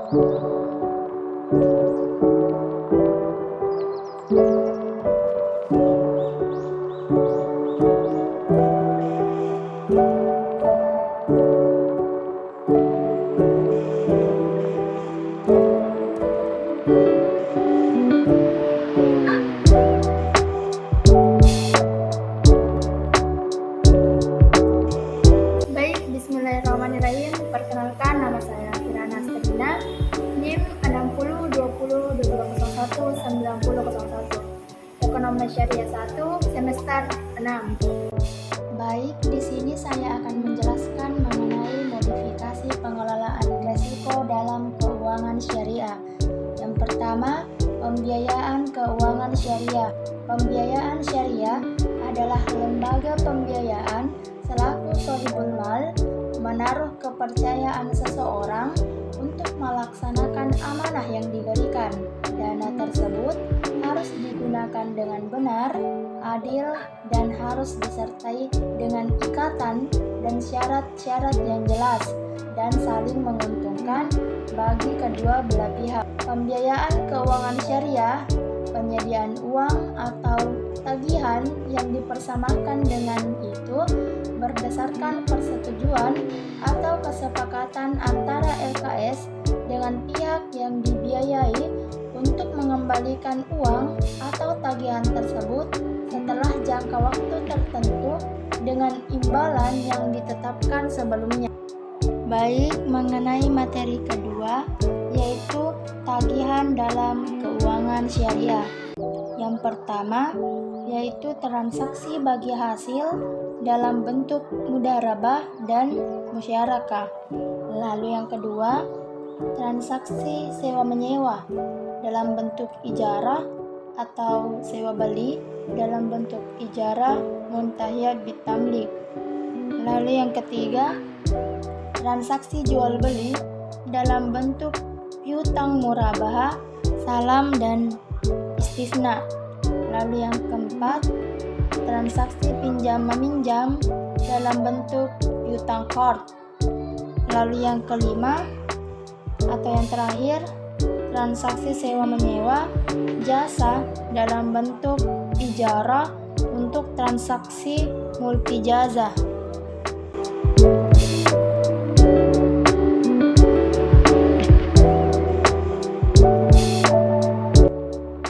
Baik, bismillahirrahmanirrahim. Perkenalkan, nama saya Kirana Sterina, NIM 602022019001, Ekonomi Syariah 1, semester 6. Baik, di sini saya akan menjelaskan mengenai modifikasi pengelolaan risiko dalam keuangan syariah. Yang pertama, pembiayaan keuangan syariah. Pembiayaan syariah adalah lembaga pembiayaan selaku sohibul mal menaruh kepercayaan seseorang untuk melaksanakan amanah yang diberikan. Dana tersebut harus digunakan dengan benar, adil, dan harus disertai dengan ikatan dan syarat-syarat yang jelas dan saling menguntungkan bagi kedua belah pihak. Pembiayaan keuangan syariah, penyediaan uang atau tagihan yang dipersamakan dengan itu berdasarkan persetujuan atau kesepakatan antara LKS dengan pihak yang dibiayai untuk mengembalikan uang atau tagihan tersebut setelah jangka waktu tertentu dengan imbalan yang ditetapkan sebelumnya. Baik, mengenai materi kedua, yaitu tagihan dalam keuangan syariah. Yang pertama, yaitu transaksi bagi hasil dalam bentuk mudharabah dan musyarakah. Lalu yang kedua, transaksi sewa menyewa dalam bentuk ijarah atau sewa beli dalam bentuk ijarah muntahiyah bitamlik. Lalu yang ketiga, transaksi jual beli dalam bentuk piutang murabahah, salam dan istisna. Lalu yang keempat, transaksi pinjam meminjam dalam bentuk piutang qard. Lalu yang kelima atau yang terakhir, transaksi sewa menyewa jasa dalam bentuk ijarah untuk transaksi multijazah.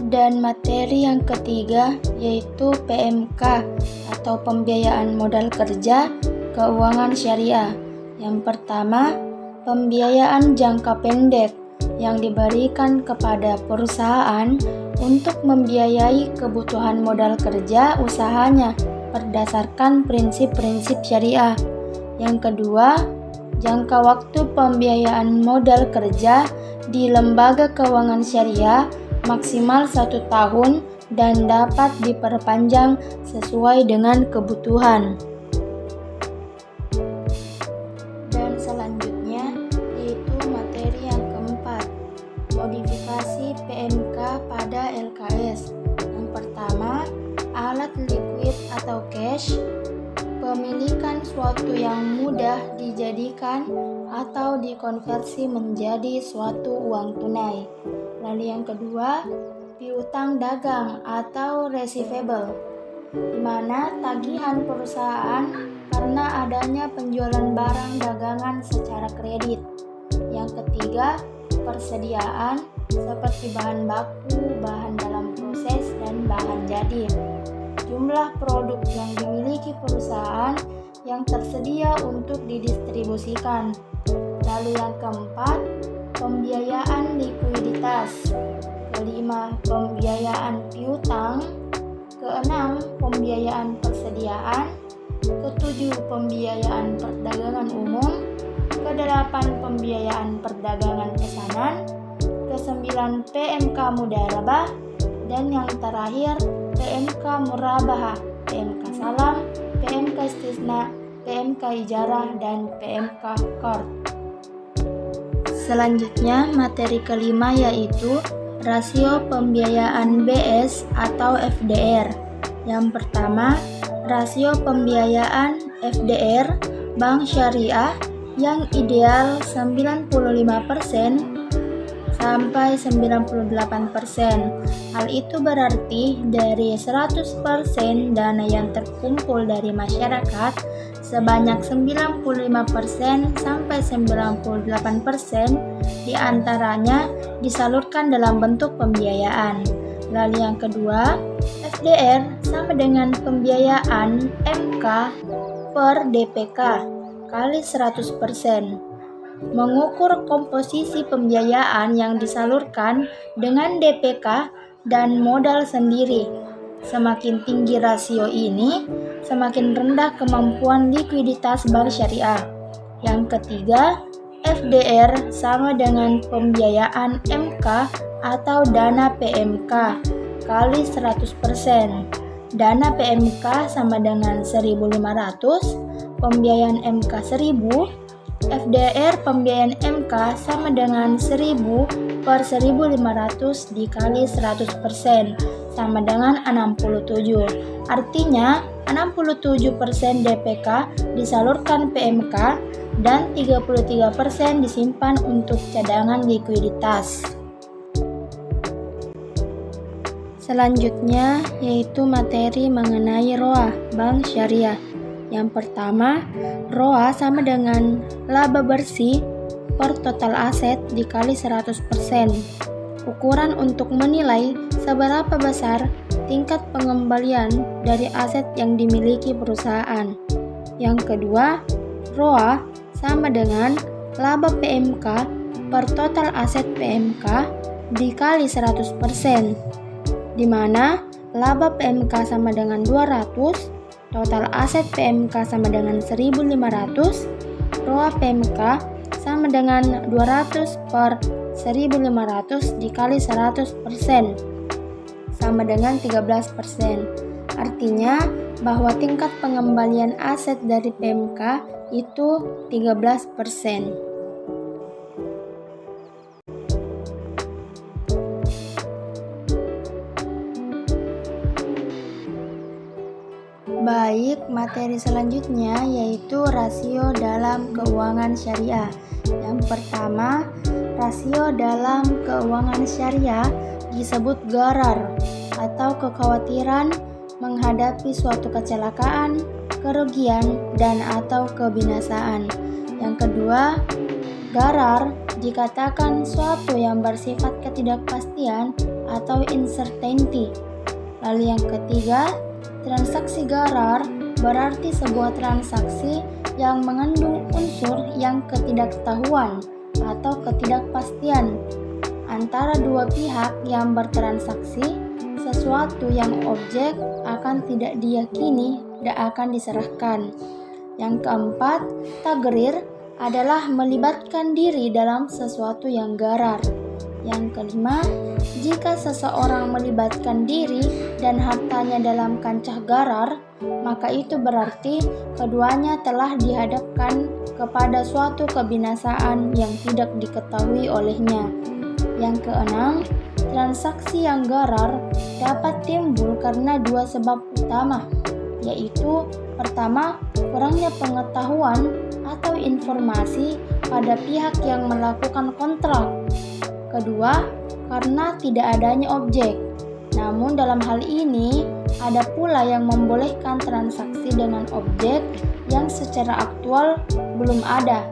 Dan materi yang ketiga yaitu PMK atau pembiayaan modal kerja keuangan syariah. Yang pertama, pembiayaan jangka pendek yang diberikan kepada perusahaan untuk membiayai kebutuhan modal kerja usahanya berdasarkan prinsip-prinsip syariah. Yang kedua, jangka waktu pembiayaan modal kerja di lembaga keuangan syariah maksimal 1 tahun dan dapat diperpanjang sesuai dengan kebutuhan. Dan selanjutnya yaitu materi yang keempat, modifikasi PMK pada LKS. Yang pertama, alat liquid atau cash, pemilikan suatu yang mudah dijadikan atau dikonversi menjadi suatu uang tunai. Lalu yang kedua, piutang dagang atau receivable, di mana tagihan perusahaan karena adanya penjualan barang dagangan secara kredit. Yang ketiga, persediaan seperti bahan baku, bahan dalam proses, dan bahan jadi. Jumlah produk yang dimiliki perusahaan yang tersedia untuk didistribusikan. Lalu yang keempat, pembiayaan likuiditas. Kelima, pembiayaan piutang. Keenam, pembiayaan persediaan. Ketujuh, pembiayaan perdagangan umum. Kedelapan, pembiayaan perdagangan pesanan. Kesembilan, PMK mudharabah. Dan yang terakhir, PMK murabahah, PMK salam, PMK istisna, PMK ijarah, dan PMK qard. Selanjutnya, materi kelima yaitu rasio pembiayaan BS atau FDR. Yang pertama, rasio pembiayaan FDR Bank Syariah yang ideal 95% sampai 98%. Hal itu berarti dari 100% dana yang terkumpul dari masyarakat, sebanyak 95% sampai 98% diantaranya disalurkan dalam bentuk pembiayaan. Lalu yang kedua, FDR sama dengan pembiayaan MK per DPK kali 100%. Mengukur komposisi pembiayaan yang disalurkan dengan DPK dan modal sendiri. Semakin tinggi rasio ini, semakin rendah kemampuan likuiditas bank syariah. Yang ketiga, FDR sama dengan pembiayaan MK atau dana PMK kali 100%. Dana PMK sama dengan 1.500, pembiayaan MK 1.000, FDR pembiayaan MK sama dengan 1.000 per 1.500 dikali 100% sama dengan 67. Artinya 67% DPK disalurkan PMK dan 33% disimpan untuk cadangan likuiditas. Selanjutnya yaitu materi mengenai ROA Bank Syariah. Yang pertama, ROA sama dengan laba bersih per total aset dikali 100%. Ukuran untuk menilai seberapa besar tingkat pengembalian dari aset yang dimiliki perusahaan. Yang kedua, ROA sama dengan laba PMK per total aset PMK dikali 100%, di mana laba PMK sama dengan 200, total aset PMK sama dengan 1.500, ROA PMK sama dengan 200 per 1.500 dikali 100% sama dengan 13%. Artinya bahwa tingkat pengembalian aset dari PMK itu 13%. Baik, materi selanjutnya yaitu rasio dalam keuangan syariah. Yang pertama, rasio dalam keuangan syariah disebut gharar atau kekhawatiran menghadapi suatu kecelakaan, kerugian, dan atau kebinasaan. Yang kedua, gharar dikatakan suatu yang bersifat ketidakpastian atau uncertainty. Lalu yang ketiga, transaksi gharar berarti sebuah transaksi yang mengandung unsur yang ketidaktahuan atau ketidakpastian antara dua pihak yang bertransaksi. Sesuatu yang objek akan tidak diyakini dan akan diserahkan. Yang keempat, tagrir adalah melibatkan diri dalam sesuatu yang gharar. Yang kelima, jika seseorang melibatkan diri dan hartanya dalam kancah gharar, maka itu berarti keduanya telah dihadapkan kepada suatu kebinasaan yang tidak diketahui olehnya. Yang keenam, transaksi yang gharar dapat timbul karena dua sebab utama, yaitu pertama, kurangnya pengetahuan atau informasi pada pihak yang melakukan kontrak. Kedua, karena tidak adanya objek. Namun dalam hal ini, ada pula yang membolehkan transaksi dengan objek yang secara aktual belum ada,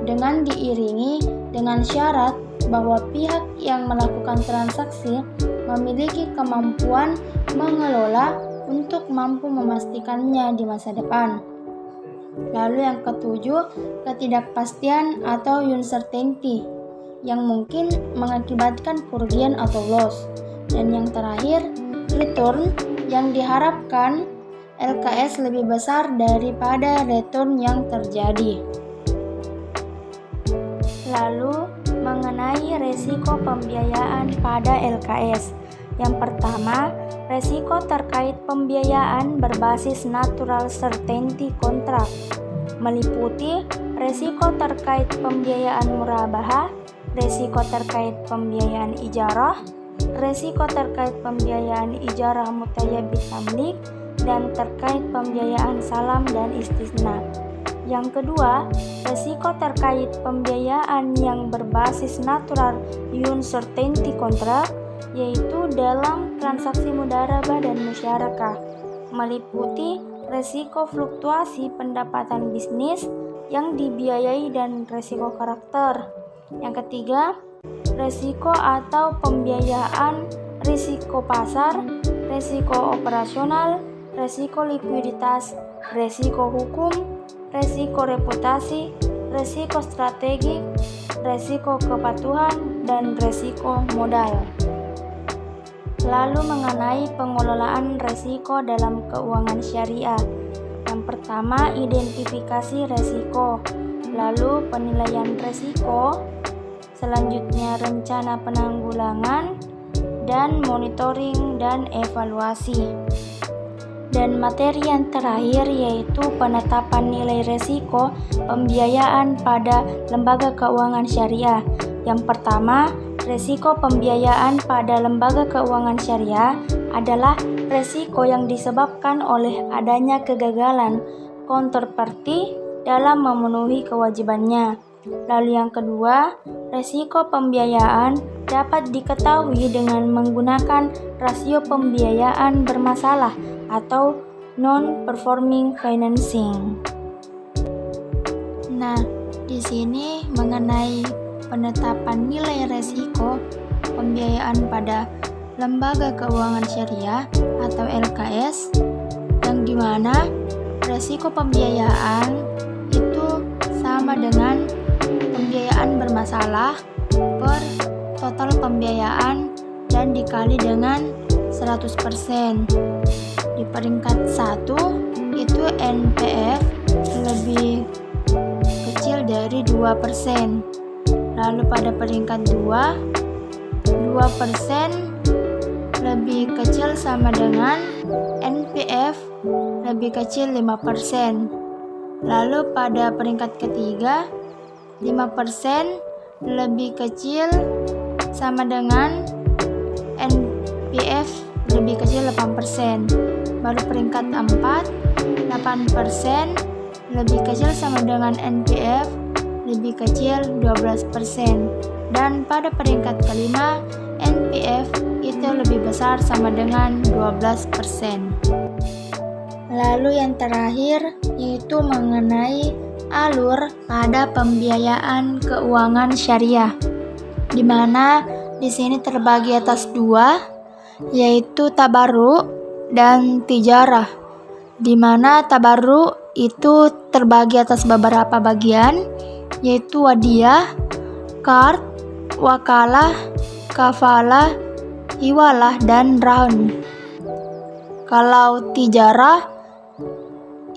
dengan diiringi dengan syarat bahwa pihak yang melakukan transaksi memiliki kemampuan mengelola untuk mampu memastikannya di masa depan. Lalu yang ketujuh, ketidakpastian atau uncertainty yang mungkin mengakibatkan kerugian atau loss. Dan yang terakhir, return yang diharapkan LKS lebih besar daripada return yang terjadi. Lalu mengenai resiko pembiayaan pada LKS. Yang pertama, resiko terkait pembiayaan berbasis natural certainty kontrak, meliputi resiko terkait pembiayaan murabahah, resiko terkait pembiayaan ijarah, resiko terkait pembiayaan ijarah mutayyabit tamlik, dan terkait pembiayaan salam dan istisna. Yang kedua, resiko terkait pembiayaan yang berbasis natural uncertainty contract, yaitu dalam transaksi mudarabah dan musyarakah, meliputi resiko fluktuasi pendapatan bisnis yang dibiayai dan resiko karakter. Yang ketiga, resiko atau pembiayaan risiko pasar, resiko operasional, resiko likuiditas, resiko hukum, resiko reputasi, resiko strategik, resiko kepatuhan, dan resiko modal. Lalu mengenai pengelolaan resiko dalam keuangan syariah. Yang pertama, identifikasi resiko, lalu penilaian resiko, selanjutnya rencana penanggulangan, dan monitoring dan evaluasi. Dan materi yang terakhir yaitu penetapan nilai resiko pembiayaan pada lembaga keuangan syariah. Yang pertama, resiko pembiayaan pada lembaga keuangan syariah adalah resiko yang disebabkan oleh adanya kegagalan counterparty dalam memenuhi kewajibannya. Lalu yang kedua, resiko pembiayaan dapat diketahui dengan menggunakan rasio pembiayaan bermasalah atau non-performing financing. Nah, di sini mengenai penetapan nilai resiko pembiayaan pada lembaga keuangan syariah atau LKS, yang dimana resiko pembiayaan itu sama dengan pembiayaan bermasalah per total pembiayaan dan dikali dengan 100%. Di peringkat 1 itu NPF lebih kecil dari 2%. Lalu pada peringkat 2% lebih kecil sama dengan NPF lebih kecil 5%. Lalu pada peringkat ketiga 5% lebih kecil sama dengan NPF lebih kecil 8%. Baru peringkat 4 8% lebih kecil sama dengan NPF lebih kecil 12%. Dan pada peringkat kelima NPF itu lebih besar sama dengan 12%. Lalu yang terakhir yaitu mengenai alur pada pembiayaan keuangan syariah, di mana di sini terbagi atas dua, yaitu tabarruk dan tijarah. Di mana tabarruk itu terbagi atas beberapa bagian, yaitu wadiyah, qard, wakalah, kafalah, hiwalah, dan raun. Kalau tijarah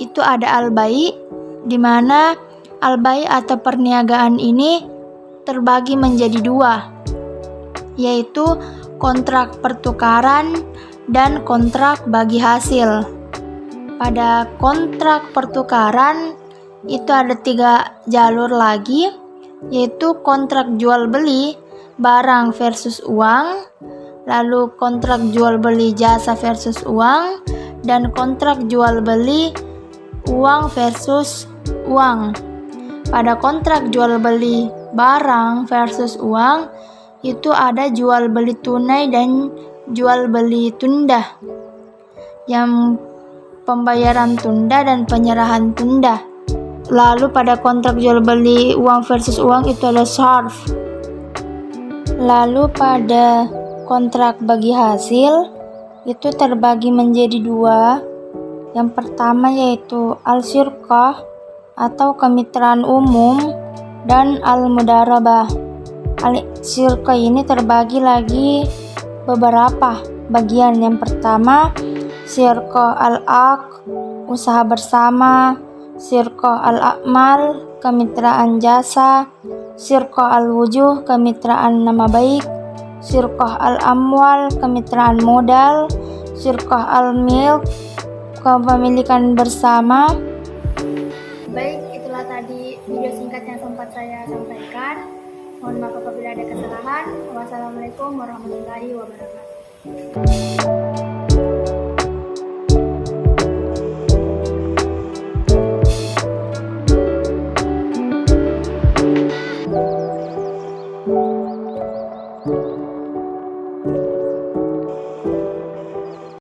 itu ada al-bai', di mana al-bai' atau perniagaan ini terbagi menjadi dua, yaitu kontrak pertukaran dan kontrak bagi hasil. Pada kontrak pertukaran itu ada 3 jalur lagi, yaitu kontrak jual beli barang versus uang, lalu kontrak jual beli jasa versus uang, dan kontrak jual beli uang versus uang. Pada kontrak jual beli barang versus uang itu ada jual beli tunai dan jual beli tunda, yang pembayaran tunda dan penyerahan tunda. Lalu pada kontrak jual beli uang versus uang itu ada sarf. Lalu pada kontrak bagi hasil itu terbagi menjadi dua. Yang pertama yaitu al-syirkah atau kemitraan umum dan al-mudarabah. Al-syirkah ini terbagi lagi beberapa bagian. Yang pertama syirkah al-aq, usaha bersama, syirkah al-a'mal, kemitraan jasa, syirkah al-wujuh, kemitraan nama baik, syirkah al-amwal, kemitraan modal, syirkah al-milk, kepemilikan bersama. Baik, itulah tadi video singkat yang sempat saya sampaikan. Mohon maaf apabila ada kesalahan. Wassalamualaikum warahmatullahi wabarakatuh.